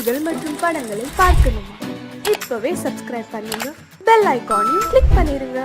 செய்திகள் மற்றும் படங்களை பார்க்கணுமா? இப்பவே சப்ஸ்கிரைப் பண்ணுங்க, பெல் ஐகானையும் கிளிக் பண்ணிருங்க.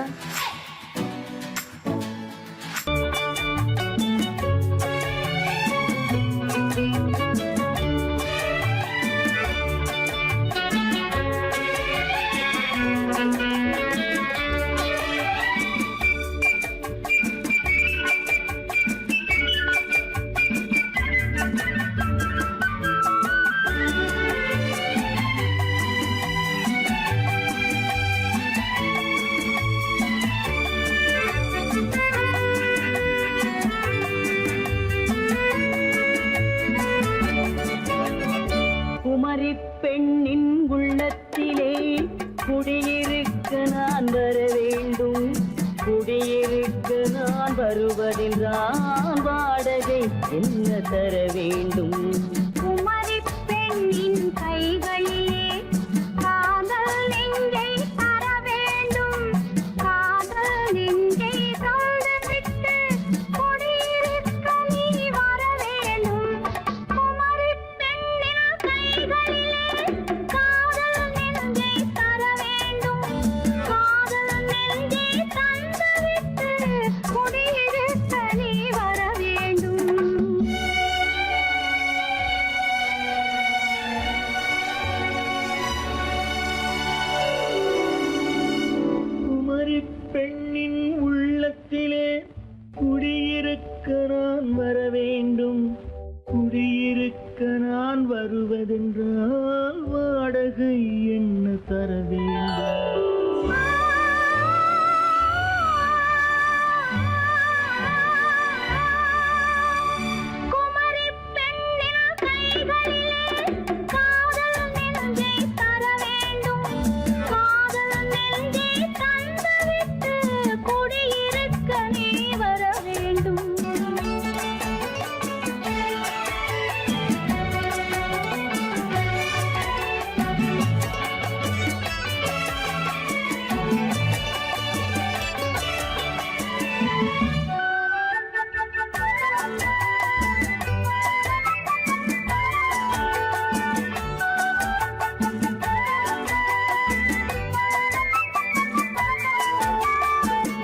பெண்ணின் உள்ளத்திலே குடியிருக்க நான் வர வேண்டும். குடியிருக்க நான் வருவதென்றால் வாடகை என்ன தர வேண்டும்? குமரி பெண்ணின் கைகளிலே காதல் நெஞ்சை தர வேண்டும். காதல் நெஞ்சை தந்துவிட்டு குடியிருக்க நீ வர வேண்டும். குமரி பெண்ணின் கைகளிலே காதல் நெஞ்சை தர வேண்டும். காதல் நெஞ்சை தந்துவிட்டு குடியிருக்க நீ வர வேண்டும். குமரி பெண்ணின் உள்ளத்திலே குடியிருக்க நான் வர வேண்டும். குடியிருக்க நான் வருவதென்றால் வாடகை என்ன தர வேண்டும்? குமரி பெண்ணின் கைகளிலே காதல் நெஞ்சை தர வேண்டும். காதல் நெஞ்சை தந்துவிட்டு குடியிருக்க நீ வர வேண்டும்.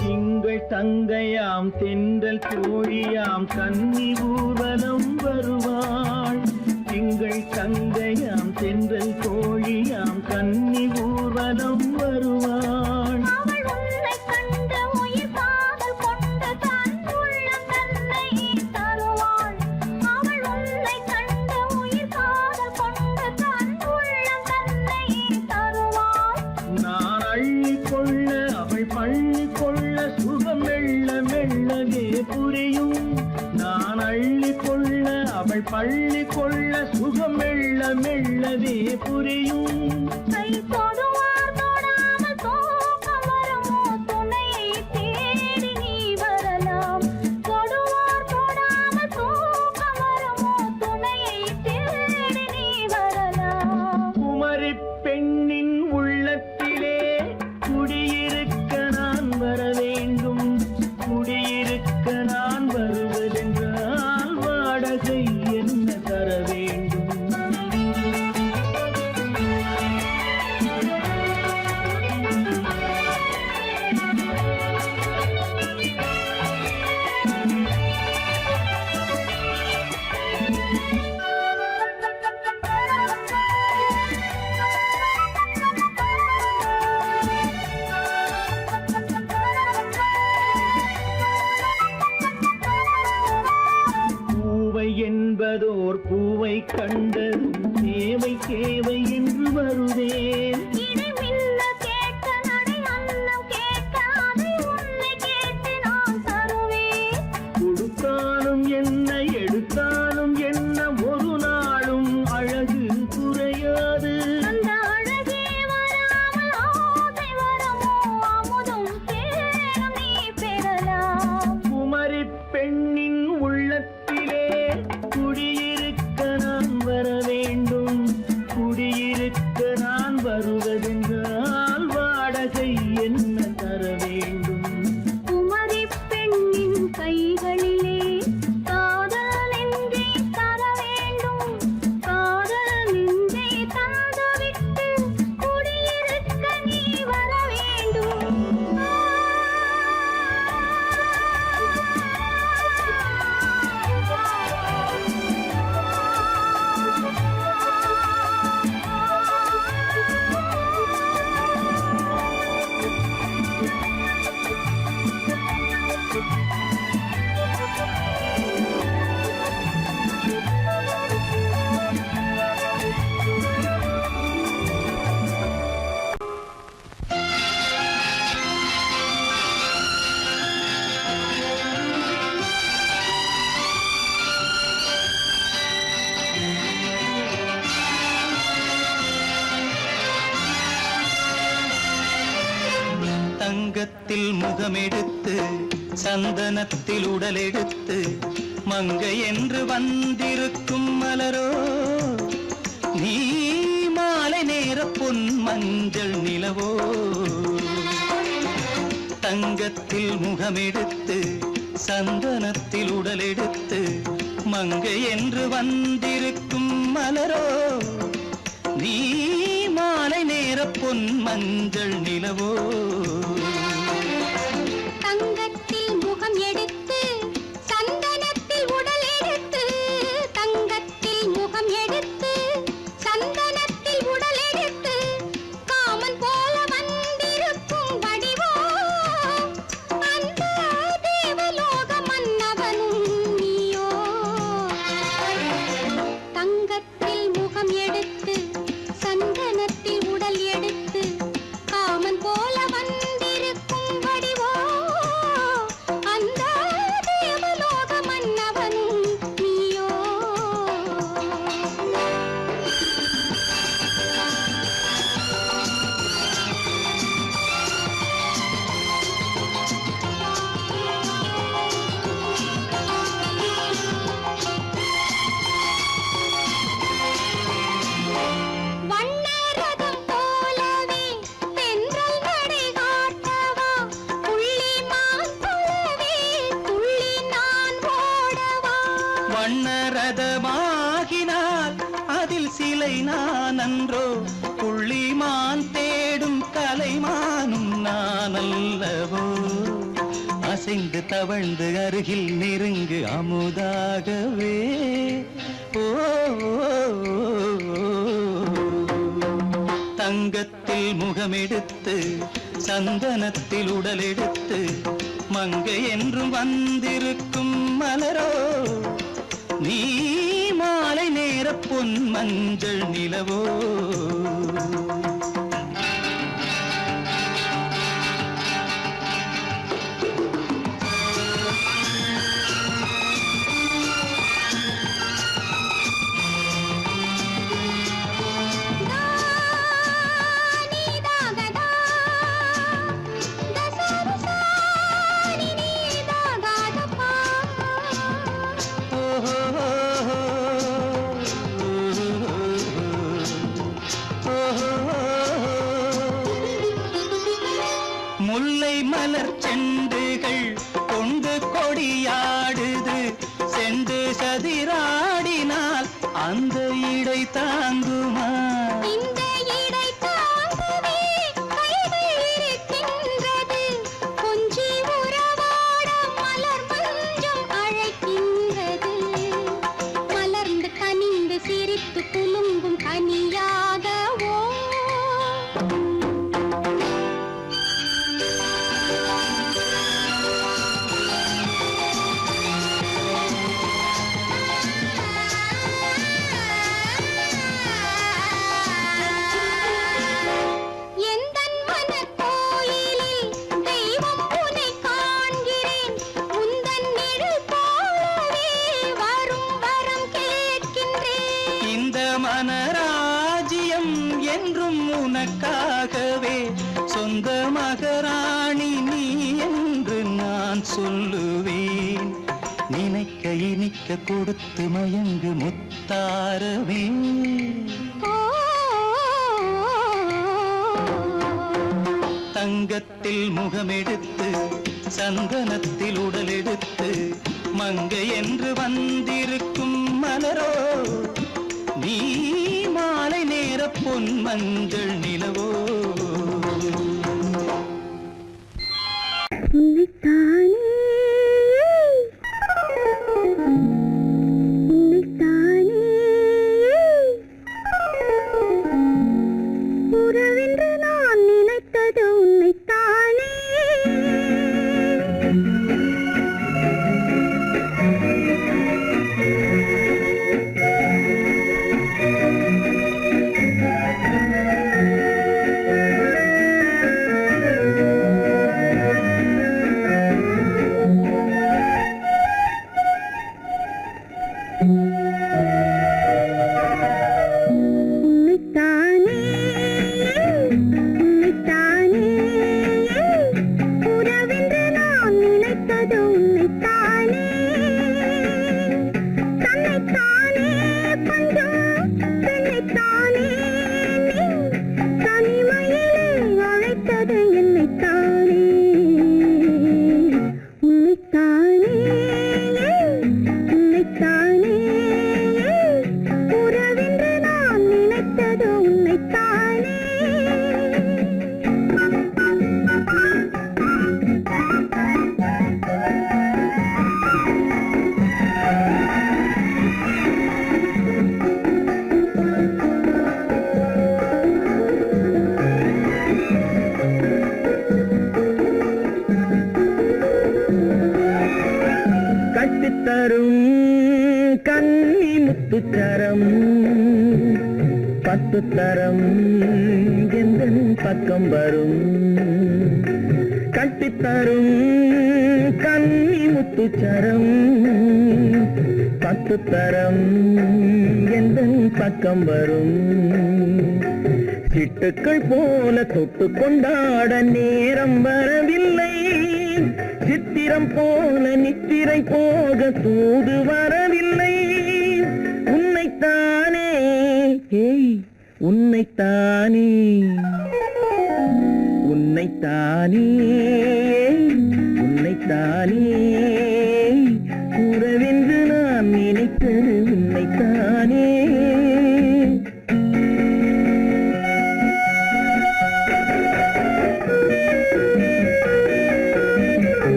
திங்கள் தங்கையாம் தென்றல் தோழியாம் கன்னி ஊர்வலம் வருவாள். திங்கள் தங்கையாம் தென்றல் தோழியாம் கன்னி ஊர்வலம் வருவாள். அவள் உன்னை கண்டு உயிர் காதல் கொண்டு தன் உள்ளம் தன்னை தருவாள். அவள் உன்னை கண்டு உயிர் காதல் கொண்டு தன் உள்ளம் தன்னை தருவாள். நான் அள்ளிக் கொள்ள அவள் பள்ளிக் கொள்ள சுகம் மெல்ல மெல்லவே புரியும். நான் அள்ளிக் கொள்ள அவள் பள்ளிக் கொள்ள சுகம் மெல்ல மெல்லவே புரியும். கை தொடுவார் தொடாமல் தூக்கம் வருமோ? துணையை தேடி நீ வரலாம். தொடுவார் தொடாமல் தூக்கம் வருமோ? துணையை தேடி நீ வரலாம். குமரி பெண்ணின் உள்ளத்திலே குடியிருக்க நான் வர வேண்டும். குடியிருக்க நான் வருவதென்றால் வாடகை என்ன தர வேண்டும்? பூவை என்பதோர் பூவை கண்டதும் தேவை தேவை என்று வருவேன். இடி மின்ன கேட்க நடை அன்னம் கேட்க அதை உன்னை கேட்டு நான் தருவேன். கொடுத்தாலும் என்ன எடுத்தாலும் என்ன ஒரு நாளும் அழகு குறையாது. அந்த அழகே வராமல் ஆசை வரமோ? அமுதும் தேனும் நீ பெறலாம். குமரி பெண்ணின் உள்ளத்திலே குடியிருக்க நான் வர வேண்டும். குடியிருக்க நான் வருவது தங்கத்தில் முகமெடுத்து சந்தனத்தில் உடலெடுத்து மங்கை என்று வந்திருக்கும் மலரோ நீ மாலை நேர பொன் மஞ்சள் நிலவோ தங்கத்தில் முகமெடுத்து சந்தனத்தில் உடலெடுத்து மங்கை என்று வந்திருக்கும் மலரோ நீ மாலை நேர பொன் மஞ்சள் நிலவோ தங்கத்தில் முகம் எடுத்து சந்தனத்தில் உடல் எடுத்து தங்கத்தில் முகம் எடுத்து சந்தனத்தில் உடல் எடுத்து காமன் போல வந்திருக்கும் வடிவோ அந்த தேவலோக மன்னவனும் நீயோ தங்கத்தில் முகம் எடுத்து சந்தனத்தில் உடல் எடுத்து காமன் போல வந்திருக்கும் வடிவோ அந்த தேவலோக மன்னவனும் நீயோ வண்ணரதம் போலவே தென்றல் நடை காட்டவா புள்ளிமான் போலவே துள்ளி நான் ஓடவா வண்ணரதமாகினால் அதில் சிலை நான் அன்றோ புள்ளிமான் தேடும் கலைமானும் நான் அல்லவோ அசைந்து தவழ்ந்து அருகில் நெருங்கு அமுதாகவே ஓ தங்கத்தில் முகமெடுத்து சந்தனத்தில் உடலெடுத்து மங்கை என்றும் வந்திருக்கும் மலரோ நீ மாலை நேர பொன் மஞ்சள் நிலவோ நீதாகதா தசரசானி நீதாகதப்பா முல்லை மலர் செண்டுகள் கொண்டு கொடியாடுது செண்டு சதிராடினால் அந்த இடை தாங்குமா இந்த இடை தாங்கவே கைகள் இருக்கின்றது கொஞ்சி உறவாட மலர் மஞ்சம் அழைக்கின்றது மலர்ந்து கனிந்து சிரித்து குலுங்கும் கனியாகவோ எந்தன் மனக்கோயிலில் தெய்வம் உன்னை காண்கிறேன் உந்தன் நிழல் போலவே வரும் வரம் கேட்கின்றேன் இந்த மனராஜ்யம் என்றும் உனக்காகவே சொந்த மகராணி நீ என்று நான் சொல்லுவேன் நினைக்க இனிக்க கொடுத்து மயங்கு முத்தாரவே தங்கத்தில் முகமெடுத்து சந்தனத்தில் உடலெடுத்து மங்கை என்று வந்திருக்கும் மலரோ நீ மாலை நேர பொன் மஞ்சள் நிலவோ உறவென்று நான் நினைத்தது உன்னைத்தானே 10 தரம் எந்தன் பக்கம் வரும் கட்டித்தரும் கன்னி முத்துச்சரம் 10 தரம் எந்தன் பக்கம் வரும் சிட்டுக்கள் போல தொட்டு கொண்டாட நேரம் வரவில்லை சித்திரம் போல நித்திரை போக தூது வரவில்லை உன்னைத்தானே ஏய் உன்னைத்தானே உன்னைத்தானே உன்னைத்தானே உறவென்று நான் நினைத்தது உன்னைத்தானே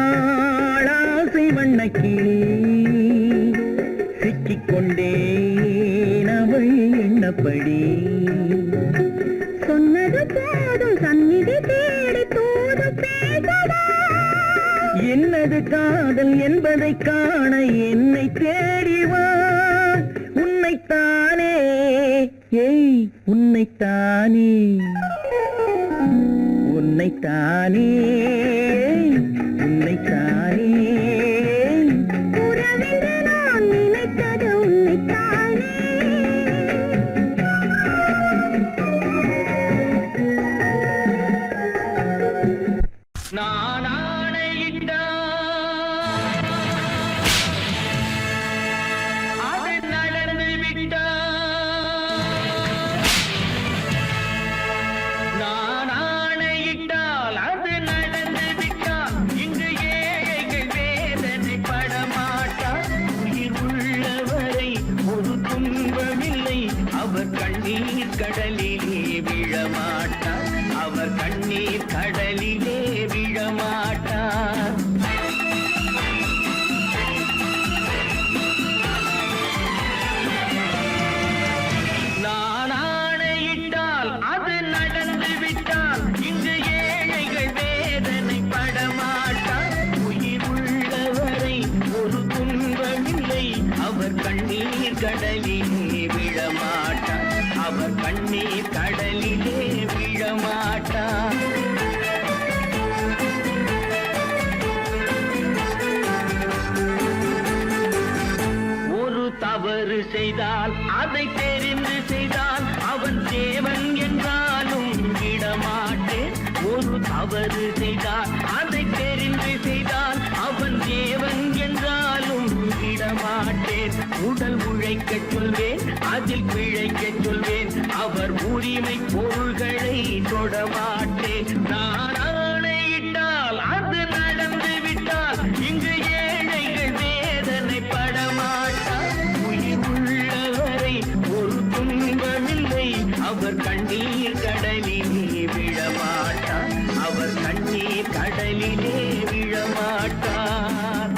வட்டமிட்டாளாசை வண்ணக்கிளி சிக்கிக்கொண்டேன் அவள் எண்ணப்படி சொன்னது போதும் சந்நிதி தேடி தூது பேசவா என்னது காதல் என்பதை காண என்னை தேடிவா உன்னைத்தானே ஏய் உன்னைத்தானே உன்னைத்தானே உன்னைத்தானே உறவென்று நான் நினைத்தது உன்னைத்தானே நான் ஆணையிட்டால் அது நடந்து விட்டால் நான் ஆணையிட்டால் அது நடந்து விட்டால் இங்கு ஏழைகள் வேதனை படமாட்டார் உயிர் உள்ளவரை ஒரு துன்பமில்லை அவர் கண்ணீர் கடலிலே விழமாட்டார் அவர் கண்ணீர் கடலிலே விழமாட்டார் நான் ஆணையிட்டால் அது நடந்து விட்டால் இங்கு ஏழைகள் வேதனை படமாட்டார் உயிர் உள்ளவரை ஒரு துன்பமில்லை அவர் கண்ணீர் கடலிலே விழமாட்டார் அவர் கண்ணீர் கடலிலே விழமாட்டார் ஒரு தவறு செய்தால் அதை தெரிந்து செய்தால் அவன் தேவன் என்றாலும் விடமாட்டேன் ஒரு தவறு செய்தால் அதை தெரிந்து செய்தால் அவன் தேவன் என்றாலும் விடமாட்டேன் உடல் உழைக்கச் சொல்வேன் அதில் பிழைக்கச் சொல்வேன் அவர் உரிமை பொருள்களை தொடமாட்டேன் நான் ஆணையிட்டால் அது நடந்து விட்டால் இங்கு ஏழைகள் வேதனை படமாட்டார் உயிர் உள்ளவரை ஒரு துன்பமில்லை அவர் கண்ணீர் கடலிலே விழமாட்டார் அவர் கண்ணீர் கடலிலே விழமாட்டார்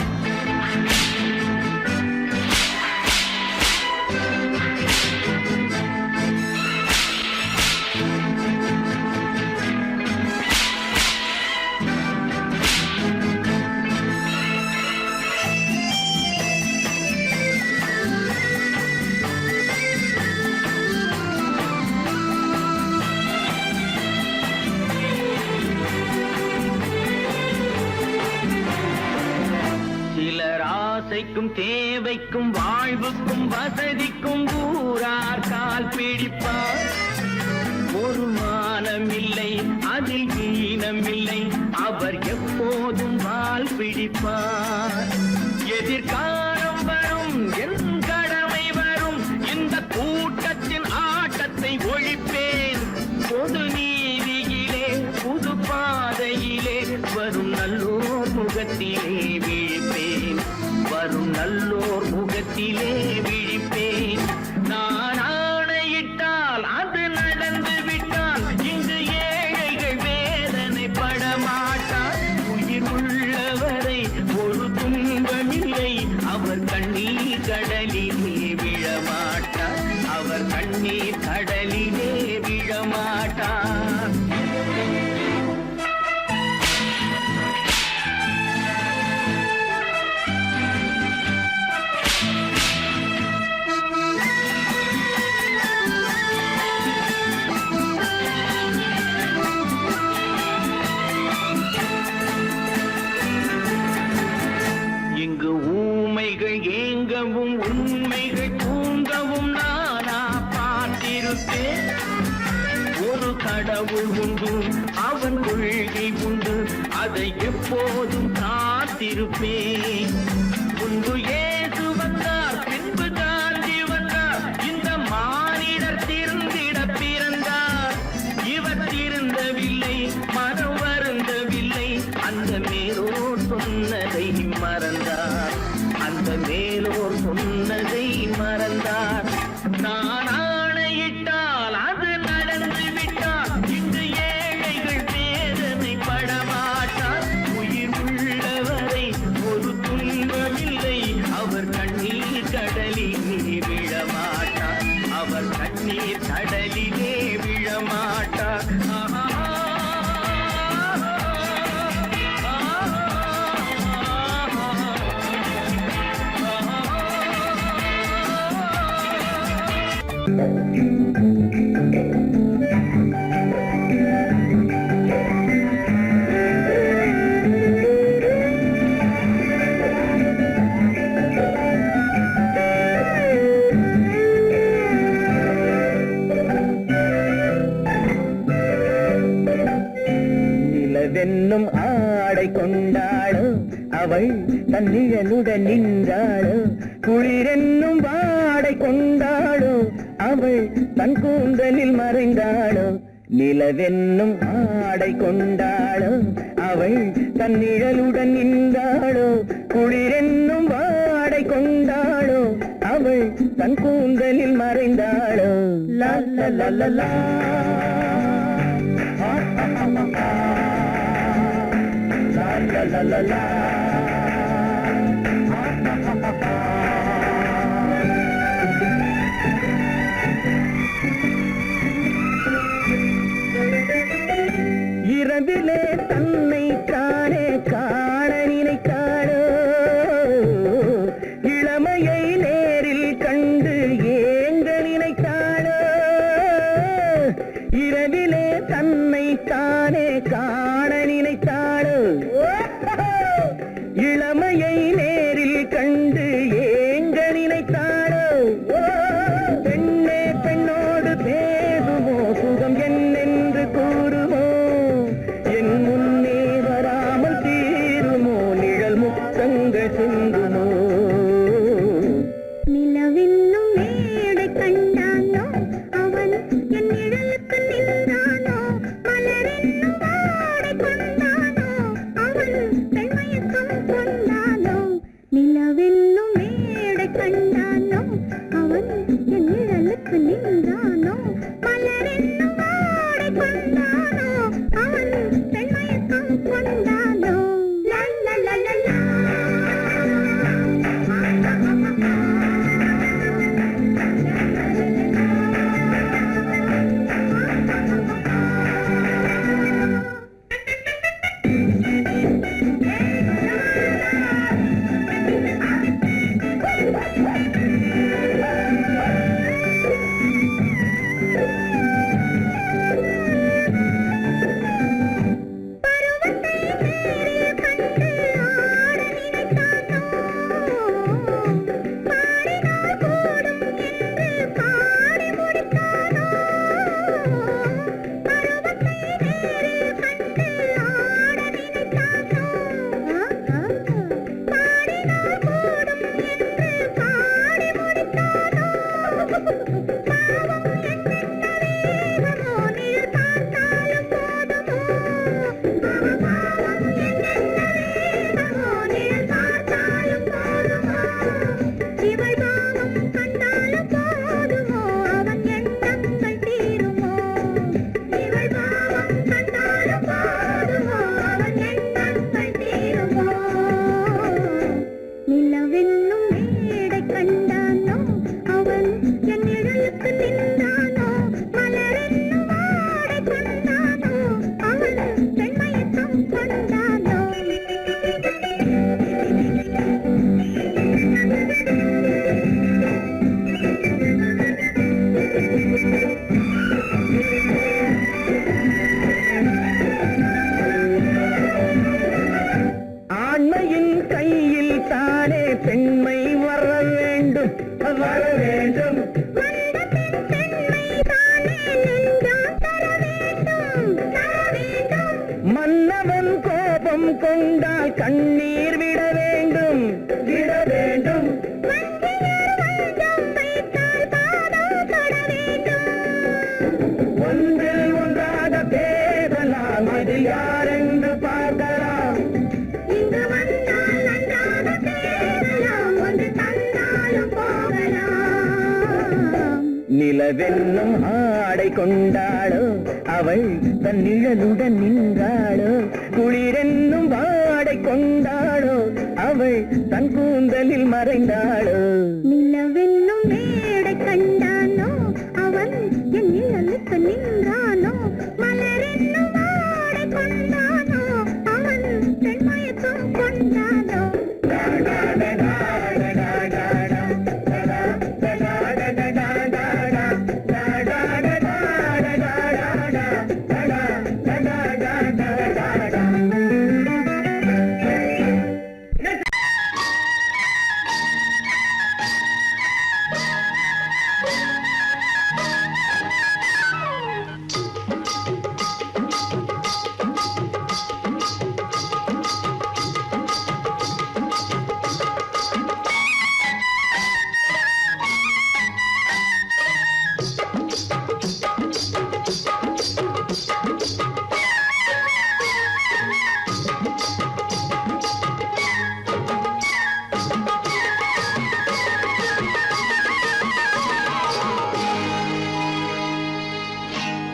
தேவைக்கும் தேவைக்கும் வாழ்வுக்கும் வசதிக்கும் ஊரார் கால் பிடிப்பார். ஒரு மானமில்லை அதில் ஈனமில்லை, அவர் எப்போதும் வால் பிடிப்பார். எதிர்காலம் வரும் என் கடமை வரும், இந்த கூட்டத்தின் ஆட்டத்தை ஒழிப்பேன். பொது நீதியிலே புது பாதையிலே வரும் நல்லோர் முகத்திலே விழிப்பேன். வரும் நல்லோர் முகத்திலே விழிப்பேன். நான் ஆணையிட்டால் அது நடந்து விட்டால் இங்கு ஏழைகள் வேதனை படமாட்டார். உயிர் உள்ளவரை ஒரு துன்பமில்லை, அவர் கண்ணீர் கடலிலே விழமாட்டார். அவர் கண்ணீர் கடலிலே விழமாட்டார். இங்கு ஊமைகள் ஏங்கவும் உண்மைகள் தூங்கவும் நானா பார்த்திருப்பேன். ஒரு கடவுள் உண்டு, அவன் கொள்கை உண்டு, அதை எப்போதும் காத்திருப்பேன். முன்பு இயேசு வந்தார், பின்பு காந்தி வந்தார், இந்த மானிடர் திருந்திட பிறந்தார். இவர் திருந்தவில்லை, மனம் வருந்தவில்லை, அந்த மேலோர் சொன்னதை மறந்தார். அந்த மேலோர் சொன்னதை மறந்தார். நான் ஆணையிட்டால் அது நடந்து விட்டால் இன்று ஏழைகள் வேதனை படமாட்டார். உயிர் உள்ளவரை ஒரு துன்பமில்லை, அவர் கண்ணீர் கடலிலே விழமாட்டார். அவர் கண்ணீர் கடலிலே விழமாட்டார். நிலவென்னும் ஆடை கொண்டாளோ, அவள் தன் நிழலுடன் நின்றாளோ. குளிரென்னும் வாடை கொண்டாளோ, அவள் தன் கூந்தலில் மறைந்தாளோ. நிலவென்னும் ஆடை கொண்டாளோ, அவள் தன் நிழலுடன் நின்றாளோ. குளிரென்னும் வாடை கொண்டாளோ, அவள் தன் கூந்தலில் மறைந்தாளோ. லா லா லா லா லா. La la la la. இரவிலே தன்னை காணே காண நினைத்தாளோ, இளமையை நேரில் கண்டு ஏங்க நினைத்தாளோ. இரவிலே தன்னை தானே காண நினைத்தாளோ, இளமையை நேரில் கண்டு ஏங்க நினைத்தாளோ. பெண்ணே பெண்ணோடு பேசுமோ, சுகம் என்னென்று கூறுமோ, என் முன்னே வராமல் தீருமோ, நிழல் முத்தங்கள் சிந்துமோ. நிலவென்னும் மேடை கண்டானோ, அவன் என் நிழலுக்கு நின்றானோ. மலரென்னும் வாடை கோபம் கொண்டால் கண்ணீர் விட வேண்டும் விட வேண்டும். ஒன்றில் ஒன்றாக பேசலாம், அது யாரென்று பார்க்கலாம். இங்கு வந்தால் நன்றாக பேசலாம், ஒன்று தந்தாலும் போகலாம். நிலவென்னும் ஆடை கொண்டாளோ அவள் தன் நிழலுடன் நின்றாளோ, குளிரென்னும் வாடை கொண்டாளோ அவள் தன் கூந்தலில் மறைந்தாளோ. நிலவென்னும் மேடை கண்டானோ அவன் என் நிழலுக்கு நின்றானோ, மலரென்னும் வாடை கொண்டானோ அவன் பெண் மயக்கம் கொண்டானோ.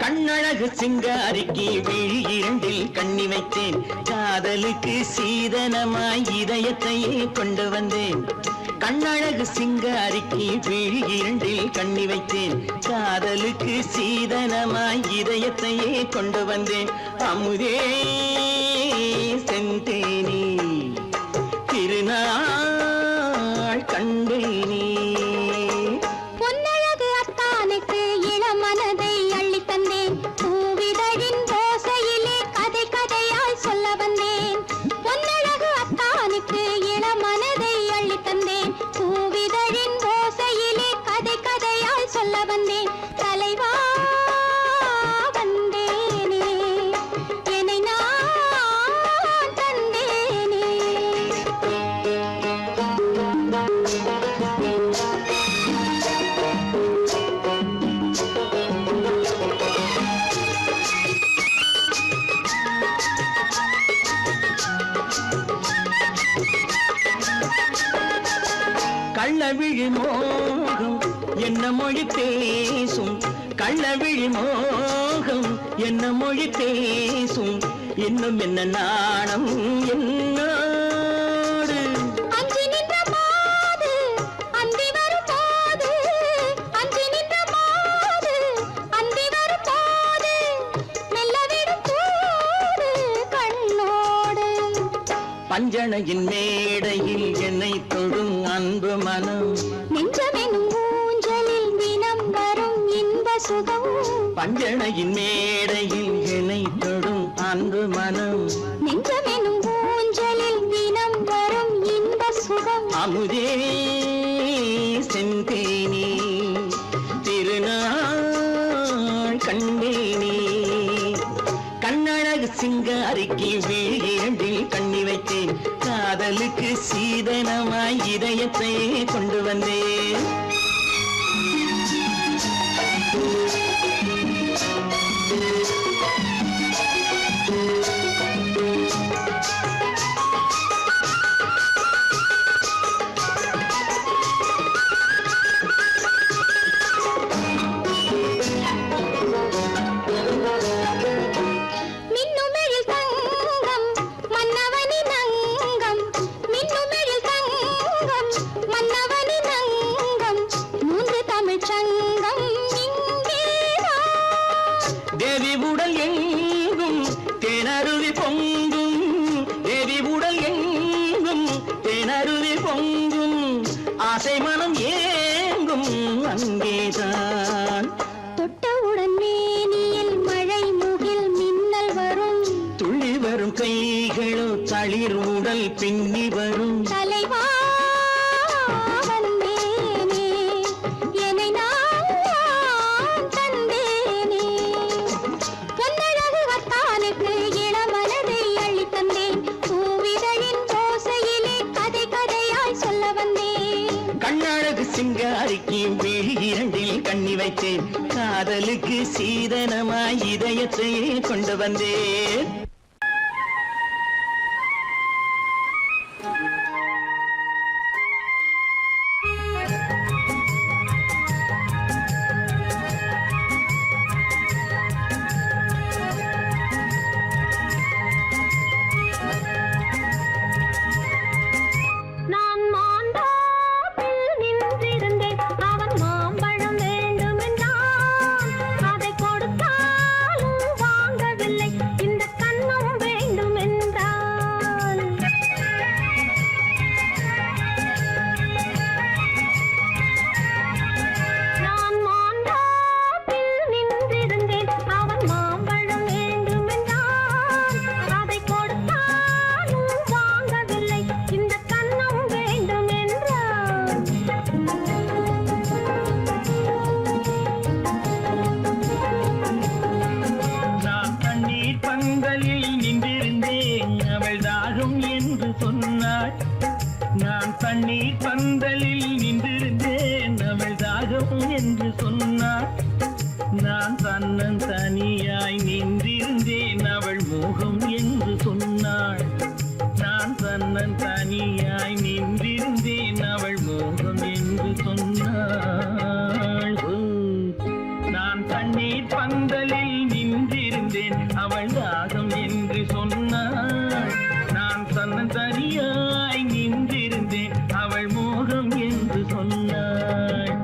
கண்ணழகு சிங்காரிக்கு விழி இரண்டில் கண்ணி வைத்தேன், காதலுக்கு சீதனமாய் இதயத்தையே கொண்டு வந்தேன். கண்ணழகு சிங்காரிக்கு விழி இரண்டில் கண்ணி வைத்தேன், காதலுக்கு சீதனமாய் இதயத்தையே கொண்டு வந்தேன். அமுதே செந்தேனே திருநாள் கண்டேனே. பொன்னழகு அத்தானுக்கு இளமனதை அள்ளி தந்தேன், பூவிதழின் ஓசையிலே கதை கதையாய் சொல்ல வந்தேன். பொன்னழகு அத்தானுக்கு இளமனதை அள்ளி தந்தேன், பூவிதழின் ஓசையிலே கதை கதையாய் சொல்ல வந்தேன். தலைவா வந்தேனே, என்னை நான் தந்தேனே. கள்ளவிழி மோகம் என்ன மொழி பேசும், கள்ளவிழி மோகம் என்ன மொழி பேசும், இன்னும் என்ன நாணம் என்னோடு. அஞ்சி நின்ற மாது அந்தி வரும் போது, அஞ்சி நின்ற மாது அந்தி வரும் போது, மெல்ல விடும் போது கண்ணோடு. பஞ்சணையின் மேடையில் என்னை தொடும் அன்பு மனம், நெஞ்சமெனும் ஊஞ்சலில் தினம் வரும் இன்ப சுகம். பஞ்சணையின் மேடையில் என்னை தொடும் அன்பு மனம், நெஞ்சமெனும் ஊஞ்சலில் தினம் வரும் இன்ப சுகம். அமுதே செந்தேனே திருநாள் கண்டேனே. கண்ணழகு சிங்காரிக்கு விழி இரண்டில் கண்ணி வைத்தேன், காதலுக்கு சீதனமாய் இதயத்தை கொண்டு வந்தேன். மின்னுமெழில் தங்கம் மன்னவனின் அங்கம், மின்னுமெழில் தங்கம் மன்னவனின் அங்கம், மூன்று தமிழ்ச் சங்கம் இங்கேதான். தேவி உடல் எங்கும் தேனருவி பொங்கும், தேவி உடல் எங்கும் தேனருவி பொங்கும், ஆசை மனம் ஏங்கும் அங்கேதான். தொட்டவுடன் மேனியில் மழை முகில் மின்னல் வரும், துள்ளி வரும் கைகளோ தளிர் உடல் பின்னி வரும். தலைவா வந்தேனே, என்னை நான் தந்தேனே. பொன்னழகு வத்தானுக்கு இளமனதை அள்ளி தந்தேன், காதலுக்கு சீதனமாய் இதயத்தையே கொண்டு வந்தேன். நான் மாந்தோப்பில் நின்றிருந்தேன் அவன் மாம்பழம் வேண்டுமென்றான் அதை கொடுத்தாலும் வாங்கவில்லை இந்த கன்னம் வேண்டுமென்றான் நான் மாந்தோப்பில் நின்றிருந்தேன் அவன் மாம்பழம் வேண்டுமென்றான் அதை கொடுத்தாலும் வாங்கவில்லை இந்த கன்னம் வேண்டுமென்றான் நான் தண்ணீர் பந்தலில் நின்றிருந்தேன் அவள் தாகம் என்று சொன்னாள். நான் தண்ணீர் பந்தலில் நின்றிருந்தேன் அவள் தாகம் என்று சொன்னாள். நான் தன்னன் தனியாய் நின்றிருந்தேன் அவள் மோகம் என்று சொன்னாள். நான் தன்னன் தனியாய் நின்றிருந்தேன் அவள் மோகம் என்று சொன்னாள். ஓ, நான் தண்ணீர் பந்தலில் நின்றிருந்தேன் அவள் தாகம் என்று சொன்னாள். நான் தன்னன் தனியாய் நின்றிருந்தேன் அவள் மோகம் என்று சொன்னாள்.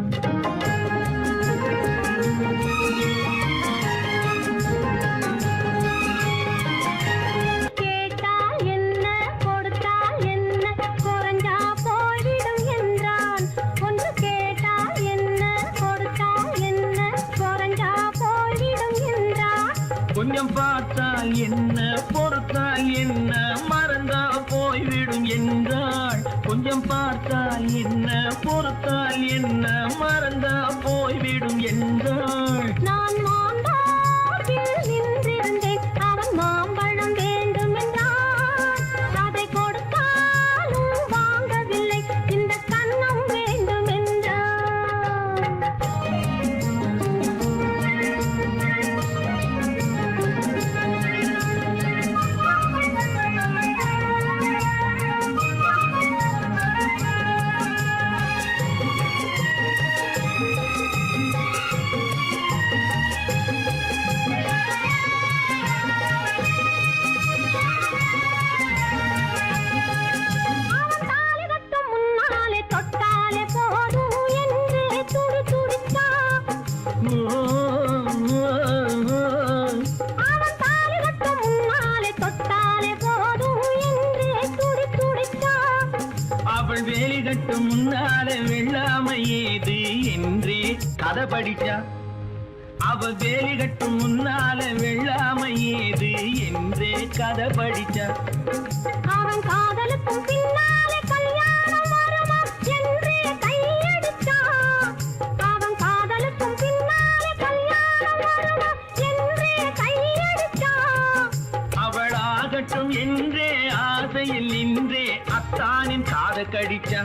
கேட்டால் என்ன கொடுத்தால் என்ன குறைஞ்சா போய்விடும் என்றான் ஒன்று கேட்டால் என்ன கொடுத்தால் என்ன குறைஞ்சா போய்விடும் என்றான் கொஞ்சம் பார்த்தால் என்ன பொறுத்தால் என்ன மறந்தா போய்விடும் என்றாள். கொஞ்சம் பார்த்தால் என்ன பொறுத்தால் என்ன மறந்தா போய்விடும் என்றாள். நான் மாந்தோப்பில் நின்றிருந்தேன் அவன் மாம்பழம் வேண்டுமென்றான் அதை கொடுத்தாலும் வாங்கவில்லை இந்த கன்னம் வேண்டுமென்றான் அவன் தாலி கட்டும் முன்னாலே தொட்டாலே போதும் என்று துடி துடித்தான் அவன் தாலி கட்டும் முன்னாலே தொட்டாலே போதும் என்று துடி துடித்தான் அவள் வேலி கட்டும் முன்னால வெள்ளாமை ஏது என்றே கதை படிச்சா. அவள் வேலி கட்டும் முன்னால வெள்ளாமை ஏது என்றே கதை படிச்சா. அவன் காதலுக்கும் பின்னாலே கல்யாணம் வருமா என்றே கையடித்தான் அவன் காதலுக்கும் பின்னாலே கல்யாணம் வருமா என்றே கையடித்தான் அவள் ஆகட்டும் என்றே ஆசையில் நின்றே அத்தானின் காத கடிச்சா.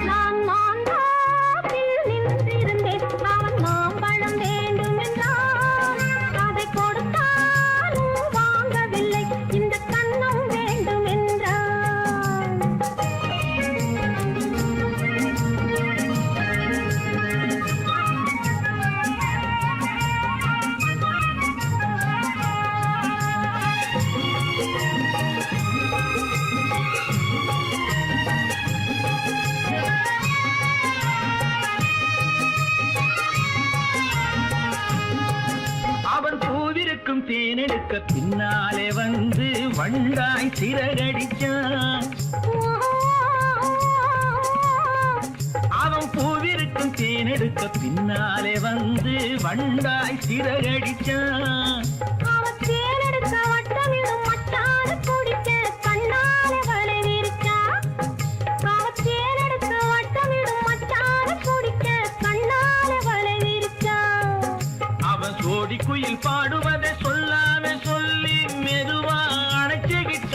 நான் மாந்தோப்பில் நின்றிருந்தேன் அவன் மாம்பழம் வேண்டுமென்றான் அதை கொடுத்தாலும் வாங்கவில்லை இந்த கன்னம் வேண்டுமென்றான் அவன் பூவிருக்கும் தேனெடுக்க பின்னாலே வந்து வண்டாய் சிறகடிச்சான். அவன் பூவிருக்கும் தேனெடுக்க பின்னாலே வந்து வண்டாய் சிறகடிச்சான். அவன் தேனெடுக்க வட்டமிடும் மட்டான குடிக்க கண்ணாலே வலை விரிச்சா அவன் தேனெடுக்க வட்டமிடும் மட்டான குடிக்க கண்ணாலே வலை விரிச்சா அவன் சோடி குயில் பாடுவதை சொல்லாம சொல்லி மெதுவா அணைச்சுகிட்ட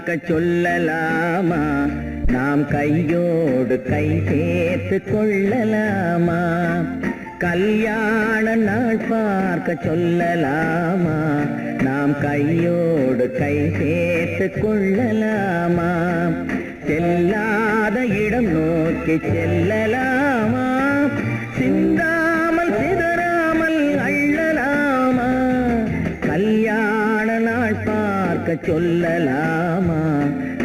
பார்க்க சொல்லலாமா? நாம் கையோடு கை சேர்த்து கொள்ளலாமா? கல்யாண நாள் பார்க்க சொல்லலாமா? நாம் கையோடு கை சேர்த்து கொள்ளலாமா? செல்லாத இடம் நோக்கி செல்லலாமா? சிந்தாமல் சிதறாமல் அள்ளலாமா? கல்யாண நாள் பார்க்க சொல்லலாமா?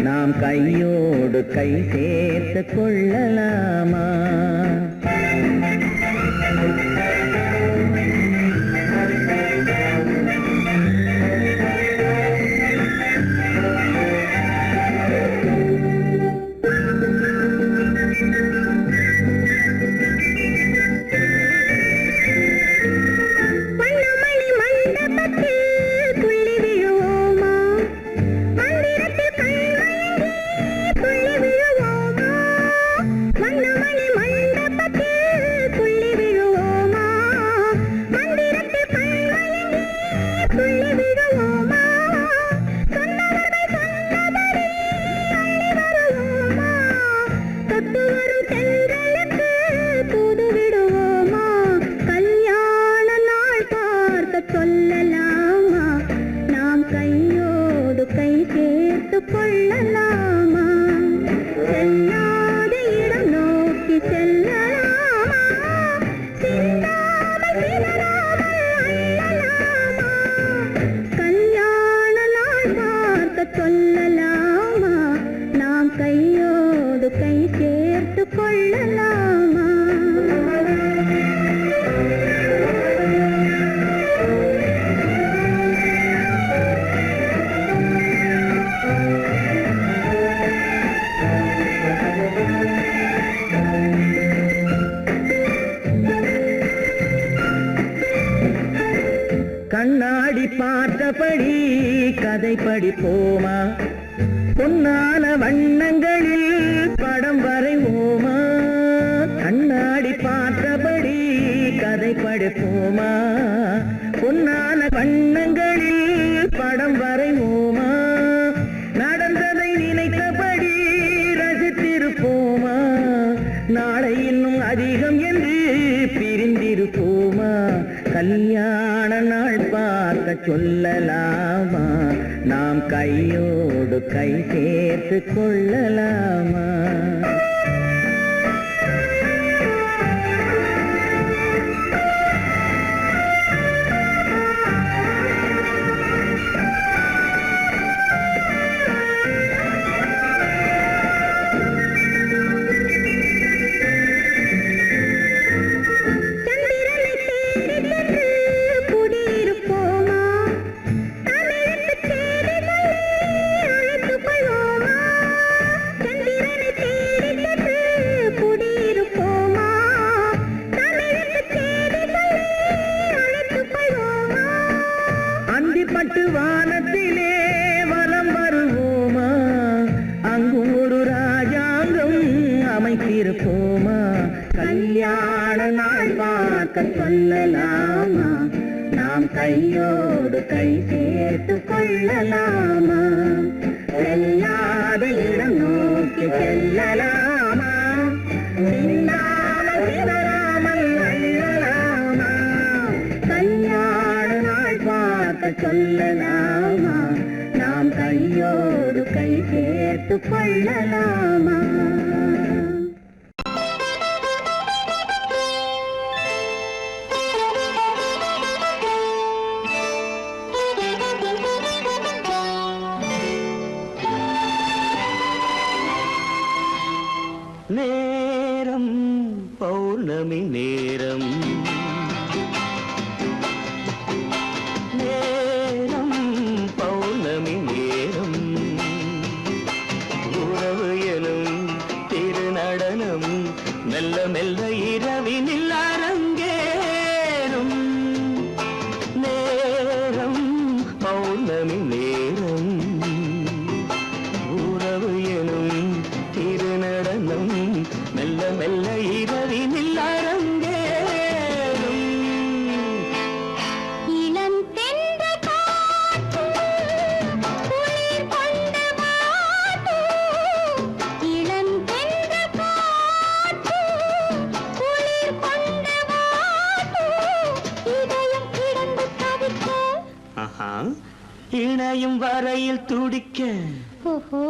நாம் கையோடு கை சேர்த்து கொள்ளலாமா? கண்ணாடி பார்த்தபடி கதை படிப்போமா? பொன்னான வண்ணங்களில் படம் வரைவோமா? கண்ணாடி பார்த்தபடி கதை படிப்போமா? பொன்னான வண்ணங்களில் படம் வரைவோமா? நடந்ததை நினைத்தபடி ரசித்திருப்போமா? நாளை இன்னும் அதிகம் என்று பிரிந்திருப்போமா? கல்யாண நாள் பார்க்க சொல்லலாமா? நாம் கையோடு கை சேர்த்து கொள்ளலாமா? பட்டு வானத்திலே வலம் வருவோமா? அங்கு ஒரு ராஜாங்கம் அமைத்திருப்போமா? கல்யாண நாள் பார்க்க சொல்லலாமா? நாம் கையோடு கை சேர்த்து கொள்ளலாமா? செல்லாத இடம் நோக்கி செல்லலாமா? சிந்தாமல் சிதறாமல் அள்ளலாமா? கல்யாண நாள் பார்க்க சொல்லலாமா? நாம் கையோடு கை சேர்த்து கொள்ளலாமா? நேரம் பௌர்ணமி நேரம், நேரம் பௌர்ணமி நேரம், உறவு இணையும் வரையில் துடிக்க ஓஹோ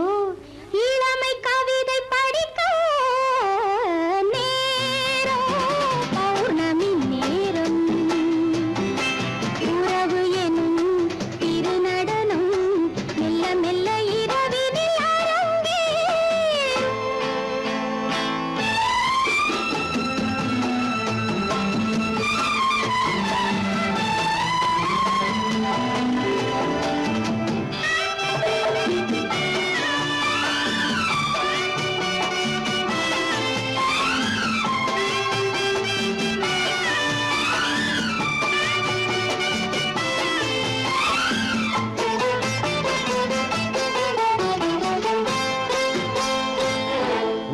இளமை கவிதை படிக்க நேரம் பௌர்ணமி நேரம் உறவு எனும் திருநடனம் மெல்ல மெல்ல இரவினில் அரங்கேறும்.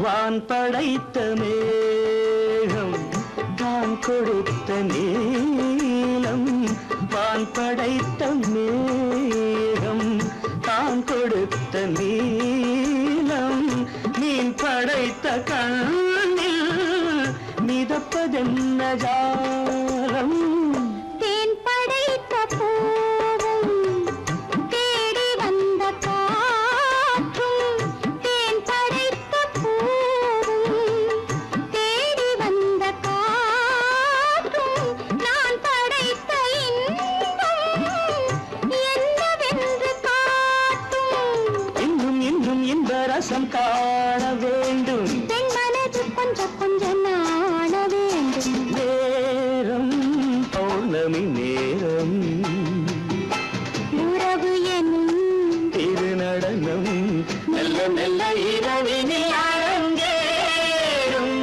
வான் படைத்த மேகம் தான் கொடுத்த நீலம் வான் படைத்த மேகம் தான் கொடுத்த நீலம் மீன் படைத்த கண்ணில் மிதப்பதென்ன ஜாலம் தேன் படைத்த பூவும் தேடி வந்த காற்றும் தேன் படைத்த பூவும் தேடி வந்த காற்றும் நான் படைத்த இன்பம் என்னவென்று காட்டும். இன்னும் இன்னும் இன்ப ரசம் காண வேண்டும் பெண் மனது கொஞ்சம் கொஞ்சம் நாண வேண்டும். நேரம் பௌர்ணமி நேரம் உறவு எனும் திருநடனம் மெல்ல மெல்ல இரவினில் அரங்கேறும்.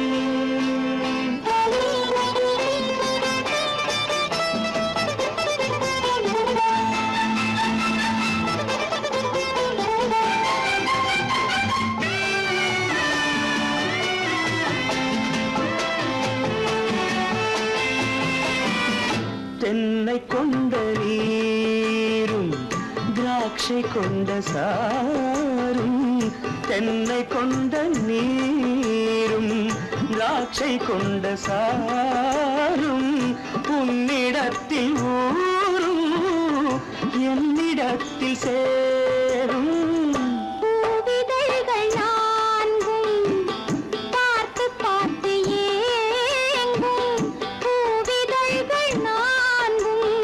தென்னை கொண்ட நீரும் திராட்சை கொண்ட சாரும் தென்னை கொண்ட நீரும் திராட்சை கொண்ட சாரும் உன்னிடத்தில் ஊரும் என்னிடத்தில் சேரும் பூவிதழ்கள் நான்கும் பார்த்து பார்த்து ஏங்கும். பூவிதழ்கள் நான்கும்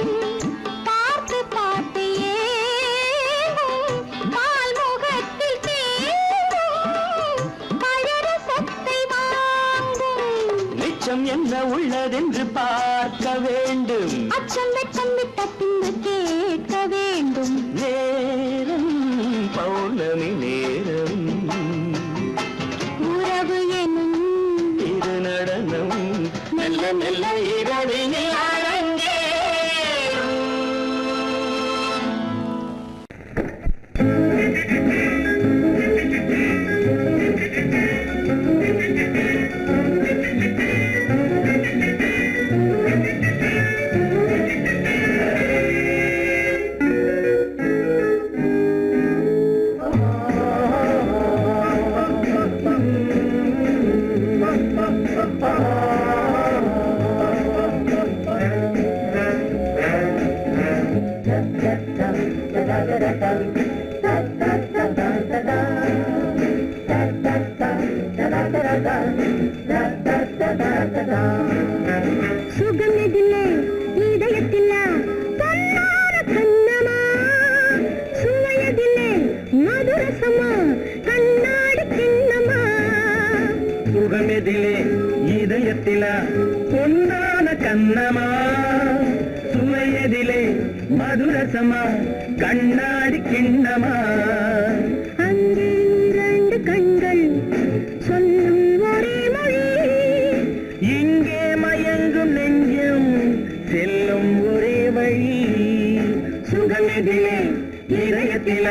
பார்த்து பார்த்து ஏங்கும். பால்முகத்தில் தேங்கும் பழரசத்தை வாங்கும். நிச்சம் என்ன உள்ளதென்று பார்க்க வேண்டும் அச்சம் வெட்கம் விட்ட பின்பு கேட்க வேண்டும். நேரம் பௌர்ணமி நேரம் உறவு எனும் இது நடனம் மெல்ல மெல்ல இரவினில் அரங்கேறும். சுகமிதில்லை இதயத்தில்ல பொன்னார கண்ணமா சுவையதில்லை மதுரசமா கண்ணாடி கிண்ணமா சுகமெதிலே இதயத்தில பொன்னான கண்ணமா சுவையதிலே மதுரசமா கண்ணாடி கிண்ணமா அங்கே இரண்டு கண்கள் சொல்லும் ஒரே மொழி இங்கே மயங்கும் நெஞ்சம் செல்லும் ஒரே வழி சுகமெதிலே இதயத்தில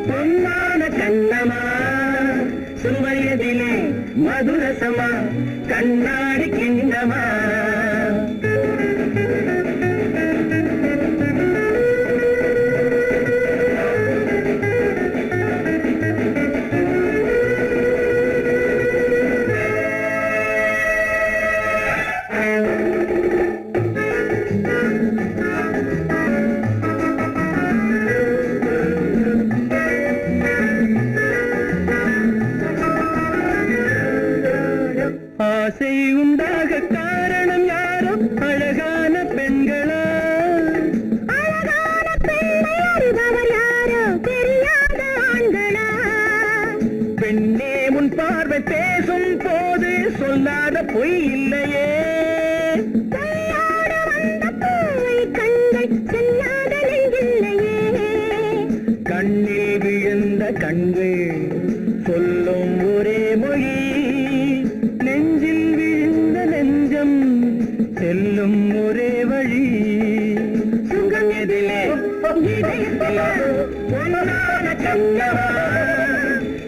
பொன்னான கண்ணமா சுவையதிலே மதுரசமா கண்ணாடி கிண்ணமா பொய் இல்லையே. பொய்யோடு வந்த பூவை கண்கள் செல்லாத நெஞ்சில்லையே. கண்ணில் விழுந்த கண்கள் சொல்லும் ஒரே மொழி. நெஞ்சில் விழுந்த நெஞ்சம் செல்லும் ஒரே வழி. சுகம் எதிலே இதயத்திலே பொன்னான கண்ணவா.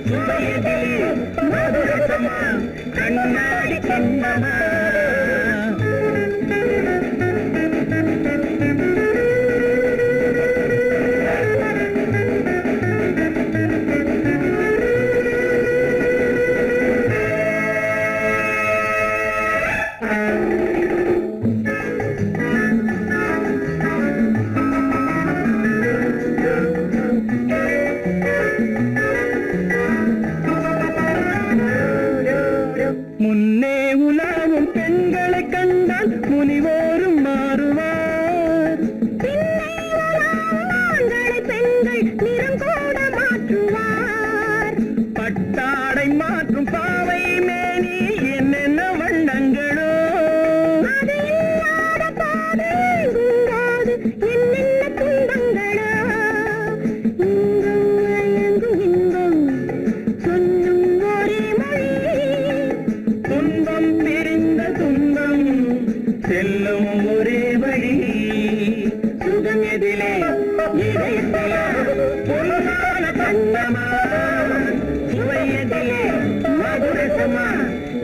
சுவையதிலே மதுரசமா கண்ணாடி கண்ணவா. முன்னே உலாவும் பெண்களை கண்டால் முனிவோரும் மாறுவார். பின்னே உலாவும் ஆண்களை பெண்கள் நிறம் கூட மாற்றுவார். பட்டாடை மாற்றும் பாவை மேனி என்னென்ன வண்ணங்களோ. அது இல்லாத பாதை எங்குங்காது என்னென்ன துன்பங்களோ. இங்கும் அயங்கும் இன்பம் சொல்லும் ஒரே மொழி. துன்பம் பிரிந்த துன்பம் செல்லும் ஒரே வழி. சுகம் எதிலே இதயத்திலே பொன்னான கண்ணமா. சுவை எதிலே மதுரசமா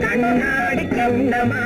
கண்ணாடி கண்ணமா.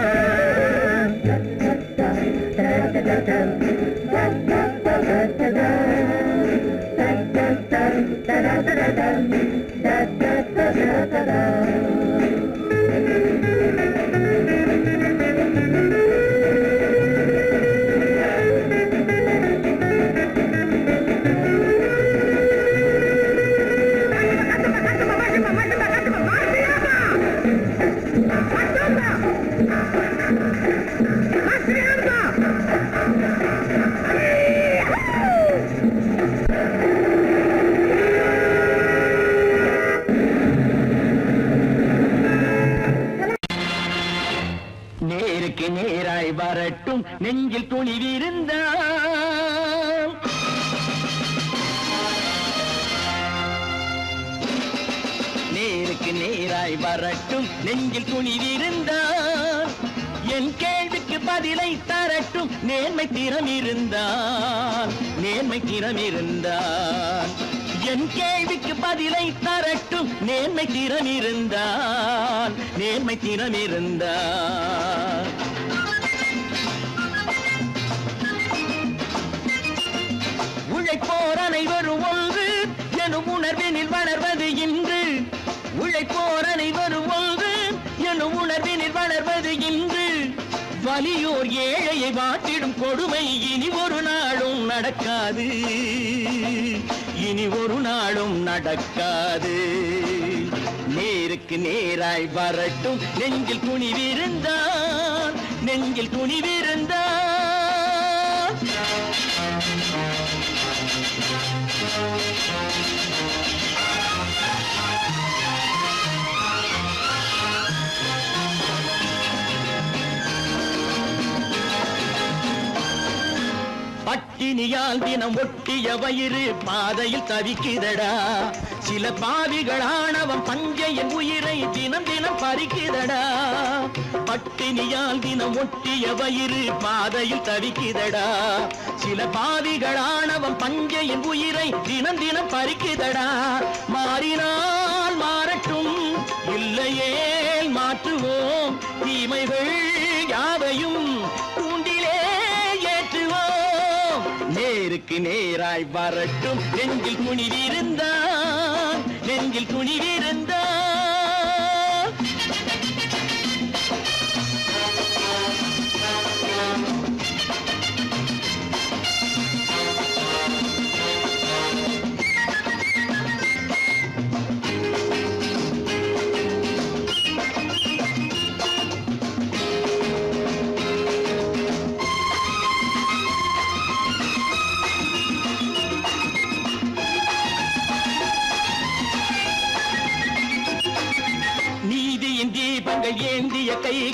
நேருக்கு நேராய் வரட்டும் நெஞ்சில் துணிவிருந்தால். நேருக்கு நேராய் வரட்டும் நெஞ்சில் துணிவிருந்தால். என் கேள்விக்கு பதிலை தரட்டும் நேர்மை திறம் இருந்தால். நேர்மை திறம் இருந்தால் என் கேள்விக்கு பதிலை தரட்டும் நேர்மை திறம் இருந்தால். நேர்மை திறம் இருந்தால் உழைப்போர் அனைவரும் ஒன்று எனும் உணர்வினில் வளர்வது இன்று. உழைப்போர் அனைவரும் ஒன்று எனும் உணர்வினில் வளர்வது இன்று. வலியோர் ஏழையை வாட்டிடும் கொடுமை இனி ஒரு நாளும் நடக்காது. இனி ஒரு நாளும் நடக்காது. நேருக்கு நேராய் வரட்டும் நெஞ்சில் துணிவிருந்தால். நெஞ்சில் துணிவிருந்தால் பட்டினியால் தினம் ஒட்டிய வயிறு பாதையில் தவிக்குதடா. சில பாவிகள் ஆணவம் பஞ்சையின் உயிரை தினம் தினம் பறிக்குதடா. பட்டினியால் தினம் ஒட்டிய வயிறு பாதையில் தவிக்குதடா. சில பாவிகள் ஆணவம் பஞ்சையின் உயிரை தினம் தினம் பறிக்குதடா. மாறினால் மாறட்டும் இல்லையே மாற்றுவோம். தீமைகள் யாவையும் கூண்டிலே ஏற்றுவோம். நேருக்கு நேராய் வரட்டும் நெஞ்சில் துணிவிருந்தால். நெஞ்சில் துணிவிருந்தால்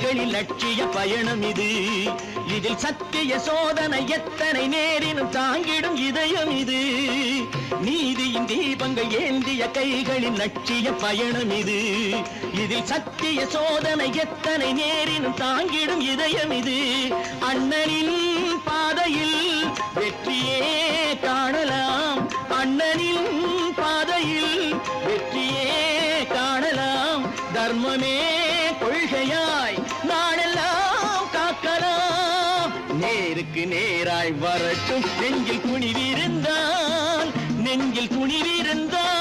கைகளில் லட்சிய பயணம் இது. இதில் சத்திய சோதனை எத்தனை நேரினும் தாங்கிடும் இதயம் இது. நீதியின் தீபங்கள் ஏந்திய கைகளின் லட்சிய பயணம் இது. இதில் சத்திய சோதனை எத்தனை நேரினும் தாங்கிடும் இதயம் இது. அண்ணனின் பாதையில் வெற்றியே காணலாம், அண்ணனின் பாதையில் வெற்றியே காணலாம். தர்மமே கொள்கையாய் நாடெல்லாம் காக்கலாம். நேருக்கு நேராய் வரட்டும் நெஞ்சில் துணிவிருந்தான், நெஞ்சில் துணிவிருந்தான்.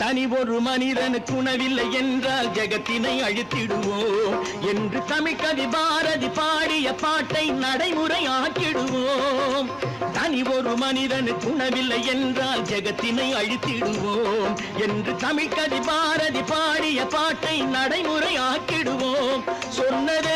தனி ஒரு மனிதனுக்கு உணவில்லை என்றால் ஜெகத்தினை அழித்திடுவோம் என்று தமிழ்கவி பாரதி பாடிய பாட்டை நடைமுறையாக்கிடுவோம். தனி ஒரு மனிதனுக்கு உணவில்லை என்றால் ஜெகத்தினை அழித்திடுவோம் என்று தமிழ்கவி பாரதி பாடிய பாட்டை நடைமுறையாக்கிடுவோம். சொன்னதை